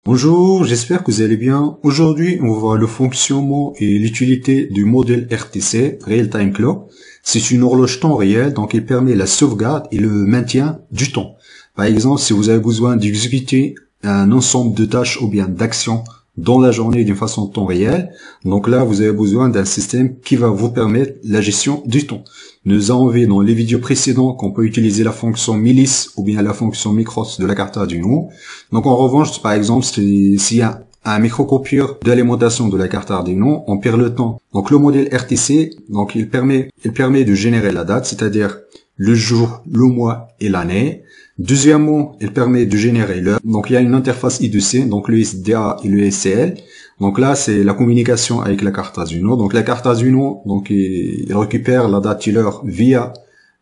Bonjour, j'espère que vous allez bien. Aujourd'hui, on va voir le fonctionnement et l'utilité du modèle RTC, Real Time Clock. C'est une horloge temps réel, donc il permet la sauvegarde et le maintien du temps. Par exemple, si vous avez besoin d'exécuter un ensemble de tâches ou bien d'actions dans la journée d'une façon de temps réel, donc là, vous avez besoin d'un système qui va vous permettre la gestion du temps. Nous avons vu dans les vidéos précédentes qu'on peut utiliser la fonction milice ou bien la fonction micros de la carte Arduino. Donc en revanche, par exemple, s'il y a un microcopieur d'alimentation de la carte Arduino, on perd le temps. Donc le modèle RTC, donc il permet de générer la date, c'est-à-dire le jour, le mois et l'année. Deuxièmement, il permet de générer l'heure. Donc il y a une interface I2C, donc le SDA et le SCL. Donc là, c'est la communication avec la carte Arduino. Donc la carte Arduino, donc il récupère la date et l'heure via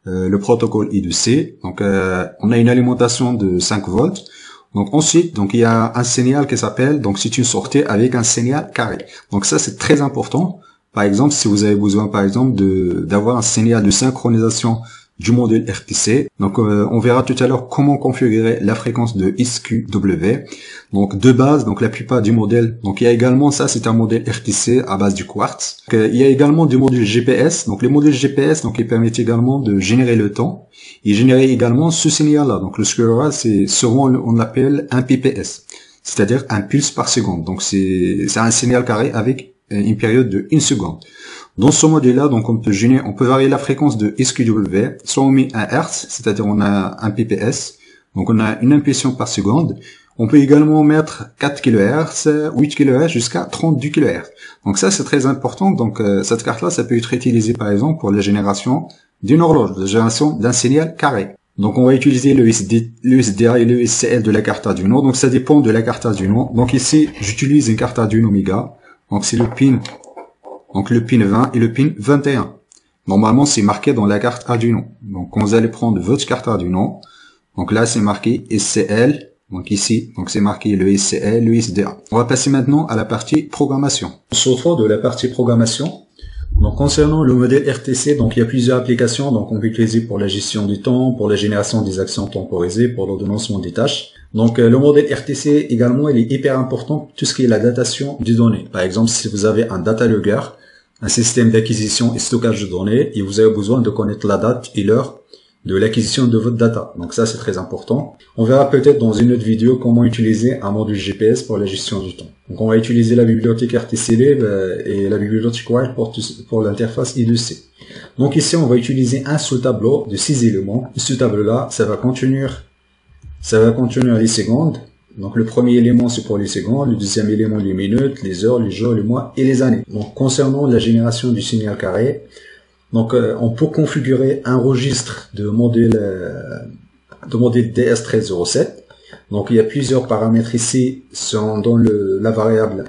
le protocole I2C. Donc on a une alimentation de 5 volts. Donc ensuite, donc il y a un signal qui s'appelle, donc c'est une sortie avec un signal carré. Donc ça c'est très important. Par exemple, si vous avez besoin par exemple d'avoir un signal de synchronisation du modèle RTC. Donc on verra tout à l'heure comment configurer la fréquence de SQW. Donc de base, donc la plupart du modèle, donc il y a également ça, c'est un modèle RTC à base du quartz. Donc, il y a également des modules GPS. Donc les modules GPS, donc ils permettent également de générer le temps et générer également ce signal-là. Donc le square c'est souvent on l'appelle un PPS, c'est-à-dire un pulse par seconde. Donc c'est un signal carré avec une période de 1 seconde. Dans ce modèle-là, donc on peut varier la fréquence de SQW, soit on met un Hertz, c'est-à-dire on a un PPS, donc on a une impulsion par seconde. On peut également mettre 4 kHz, 8 kHz jusqu'à 32 kHz. Donc ça c'est très important. Donc cette carte-là, ça peut être utilisée par exemple pour la génération d'une horloge, la génération d'un signal carré. Donc on va utiliser le SDA et le SCL de la carte Arduino. Donc ça dépend de la carte Arduino. Donc ici, j'utilise une carte Arduino Mega. Donc c'est le pin 20 et le pin 21. Normalement, c'est marqué dans la carte Arduino. Donc, quand vous allez prendre votre carte Arduino, donc là, c'est marqué SCL. Donc ici, donc c'est marqué le SCL, le SDA. On va passer maintenant à la partie programmation. On se retrouve de la partie programmation. Donc, concernant le modèle RTC, donc il y a plusieurs applications. Donc, on peut l'utiliser pour la gestion du temps, pour la génération des actions temporisées, pour l'ordonnancement des tâches. Donc, le modèle RTC également, il est hyper important tout ce qui est la datation des données. Par exemple, si vous avez un data logger, un système d'acquisition et stockage de données, et vous avez besoin de connaître la date et l'heure de l'acquisition de votre data. Donc ça, c'est très important. On verra peut-être dans une autre vidéo comment utiliser un module GPS pour la gestion du temps. Donc on va utiliser la bibliothèque RTC Lib et la bibliothèque Wild pour l'interface I2C. Donc ici, on va utiliser un sous-tableau de 6 éléments. Ce tableau-là, ça va contenir les secondes. Donc le premier élément c'est pour les secondes, le deuxième élément les minutes, les heures, les jours, les mois et les années. Donc concernant la génération du signal carré, donc on peut configurer un registre de modèle DS1307. Donc il y a plusieurs paramètres ici dans la variable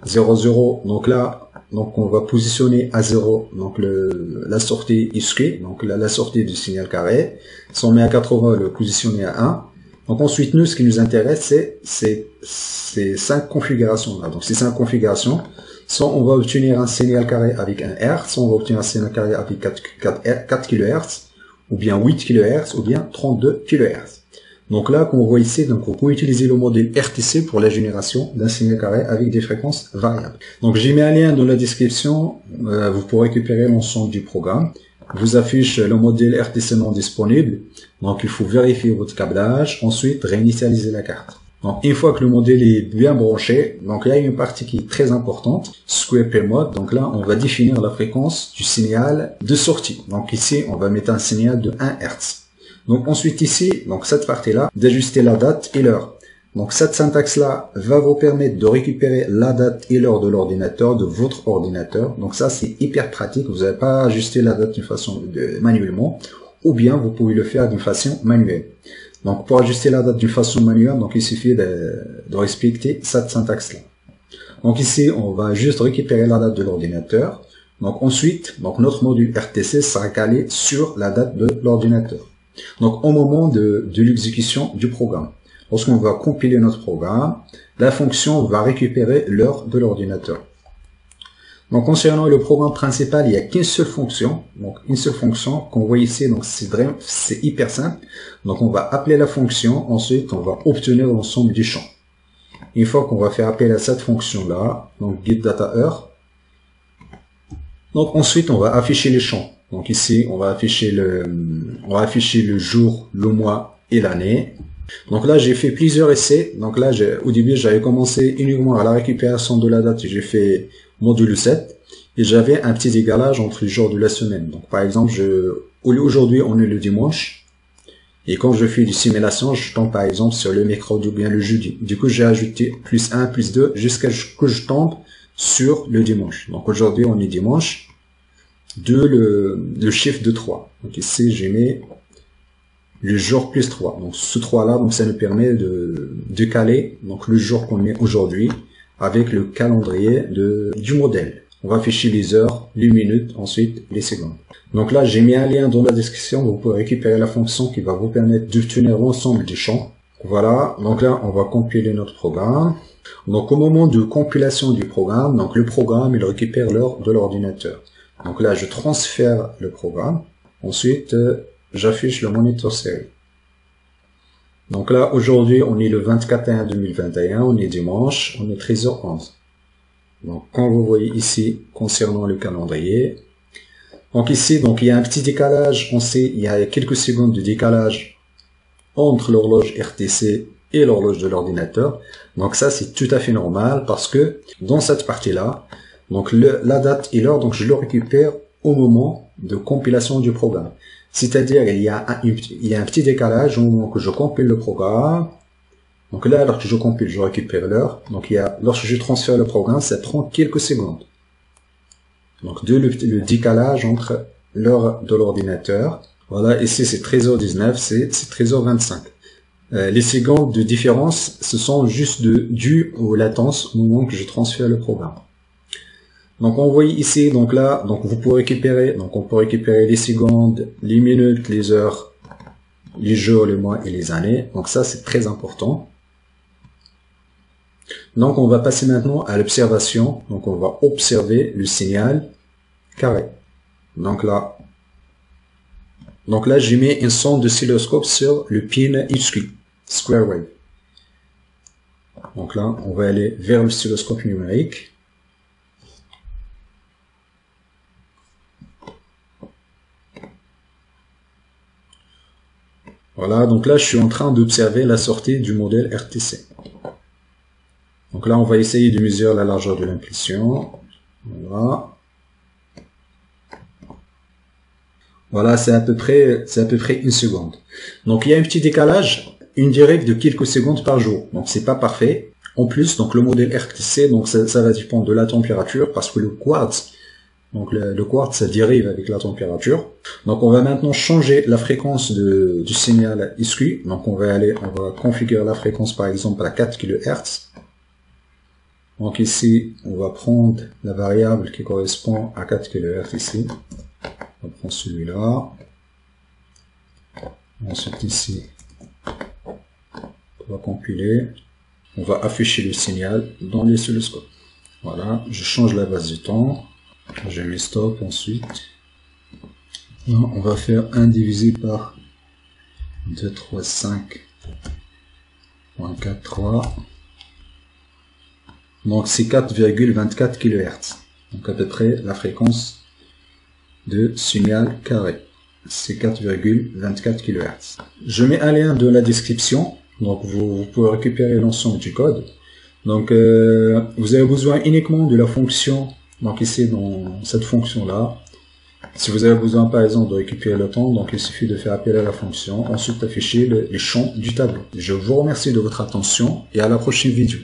00. Donc là, donc on va positionner à 0 donc la sortie ISQ, donc la sortie du signal carré. Si on met à 80, le positionner à 1. Donc ensuite, nous, ce qui nous intéresse, c'est ces 5 configurations-là. Donc ces 5 configurations, soit on va obtenir un signal carré avec un Hertz, soit on va obtenir un signal carré avec 4 kHz, ou bien 8 kHz, ou bien 32 kHz. Donc là, comme on voit ici, donc on peut utiliser le modèle RTC pour la génération d'un signal carré avec des fréquences variables. Donc j'ai mis un lien dans la description, vous pourrez récupérer l'ensemble du programme. Vous affiche le modèle RTC non disponible, donc il faut vérifier votre câblage, ensuite réinitialiser la carte. Donc une fois que le modèle est bien branché, donc il y a une partie qui est très importante, Square Pair Mode. Donc là on va définir la fréquence du signal de sortie. Donc ici on va mettre un signal de 1 Hz. Donc ensuite ici, donc cette partie-là, d'ajuster la date et l'heure. Donc cette syntaxe-là va vous permettre de récupérer la date et l'heure de l'ordinateur, de votre ordinateur. Donc ça c'est hyper pratique, vous n'avez pas à ajuster la date d'une façon manuellement, ou bien vous pouvez le faire d'une façon manuelle. Donc pour ajuster la date d'une façon manuelle, donc il suffit de respecter cette syntaxe-là. Donc ici on va juste récupérer la date de l'ordinateur. Donc ensuite, donc notre module RTC sera calé sur la date de l'ordinateur. Donc au moment de l'exécution du programme. Lorsqu'on va compiler notre programme, la fonction va récupérer l'heure de l'ordinateur. Donc concernant le programme principal, il n'y a qu'une seule fonction. Donc une seule fonction qu'on voit ici, donc c'est hyper simple. Donc on va appeler la fonction, ensuite on va obtenir l'ensemble du champ. Une fois qu'on va faire appel à cette fonction-là, donc getDataHeure, donc ensuite on va afficher les champs. Donc ici, on va afficher le jour, le mois et l'année. Donc là, j'ai fait plusieurs essais. Donc là, au début, j'avais commencé uniquement à la récupération de la date. J'ai fait module 7 et j'avais un petit décalage entre les jours de la semaine. Donc par exemple, aujourd'hui, on est le dimanche. Et quand je fais des simulations, je tombe par exemple sur le mercredi ou bien le jeudi. Du coup, j'ai ajouté plus 1, plus 2 jusqu'à ce que je tombe sur le dimanche. Donc aujourd'hui, on est dimanche. Le chiffre de 3. Donc ici, j'ai mis le jour plus 3. Donc ce 3 là, donc ça nous permet de caler donc le jour qu'on met aujourd'hui avec le calendrier du modèle. On va afficher les heures, les minutes, ensuite les secondes. Donc là, j'ai mis un lien dans la description. Vous pouvez récupérer la fonction qui va vous permettre d'obtenir l'ensemble des champs. Voilà. Donc là, on va compiler notre programme. Donc au moment de compilation du programme, donc le programme, il récupère l'heure de l'ordinateur. Donc là, je transfère le programme. Ensuite, j'affiche le monitor série. Donc là, aujourd'hui, on est le 24/1/2021, on est dimanche, on est 13h11. Donc, comme vous voyez ici, concernant le calendrier, donc ici, donc il y a un petit décalage, on sait, il y a quelques secondes de décalage entre l'horloge RTC et l'horloge de l'ordinateur. Donc ça, c'est tout à fait normal parce que dans cette partie-là, donc la date et l'heure, donc je le récupère au moment de compilation du programme. C'est-à-dire il y a un petit décalage au moment que je compile le programme. Donc là, lorsque je compile, je récupère l'heure. Donc lorsque je transfère le programme, ça prend quelques secondes. Donc le décalage entre l'heure de l'ordinateur. Voilà, ici c'est 13h19, c'est 13h25. Les secondes de différence, ce sont juste dues aux latences au moment que je transfère le programme. Donc on voit ici, donc là, donc vous pouvez récupérer, donc on peut récupérer les secondes, les minutes, les heures, les jours, les mois et les années. Donc ça c'est très important. Donc on va passer maintenant à l'observation. Donc on va observer le signal carré. Donc là j'ai mis une sonde d'oscilloscope sur le pin HQ, Square Wave. Donc là on va aller vers l'oscilloscope numérique. Voilà, donc là je suis en train d'observer la sortie du modèle RTC. Donc là on va essayer de mesurer la largeur de l'impulsion. Voilà. Voilà, c'est à peu près une seconde. Donc il y a un petit décalage, une directe de quelques secondes par jour. Donc c'est pas parfait. En plus, donc le modèle RTC, donc ça va dépendre de la température parce que le quartz, donc le quartz, ça dérive avec la température. Donc on va maintenant changer la fréquence du signal ISQ. Donc on va configurer la fréquence par exemple à 4 kHz. Donc ici, on va prendre la variable qui correspond à 4 kHz ici. On prend celui-là. Ensuite ici, on va compiler. On va afficher le signal dans l'oscilloscope. Voilà, je change la base du temps. Je mets stop ensuite. Là, on va faire 1 divisé par 235.43. Donc c'est 4,24 kHz. Donc à peu près la fréquence de signal carré. C'est 4,24 kHz. Je mets un lien dans la description. Donc vous pouvez récupérer l'ensemble du code. Donc vous avez besoin uniquement de la fonction. Donc ici dans cette fonction là. Si vous avez besoin par exemple de récupérer le temps, donc il suffit de faire appel à la fonction, ensuite afficher les champs du tableau. Je vous remercie de votre attention et à la prochaine vidéo.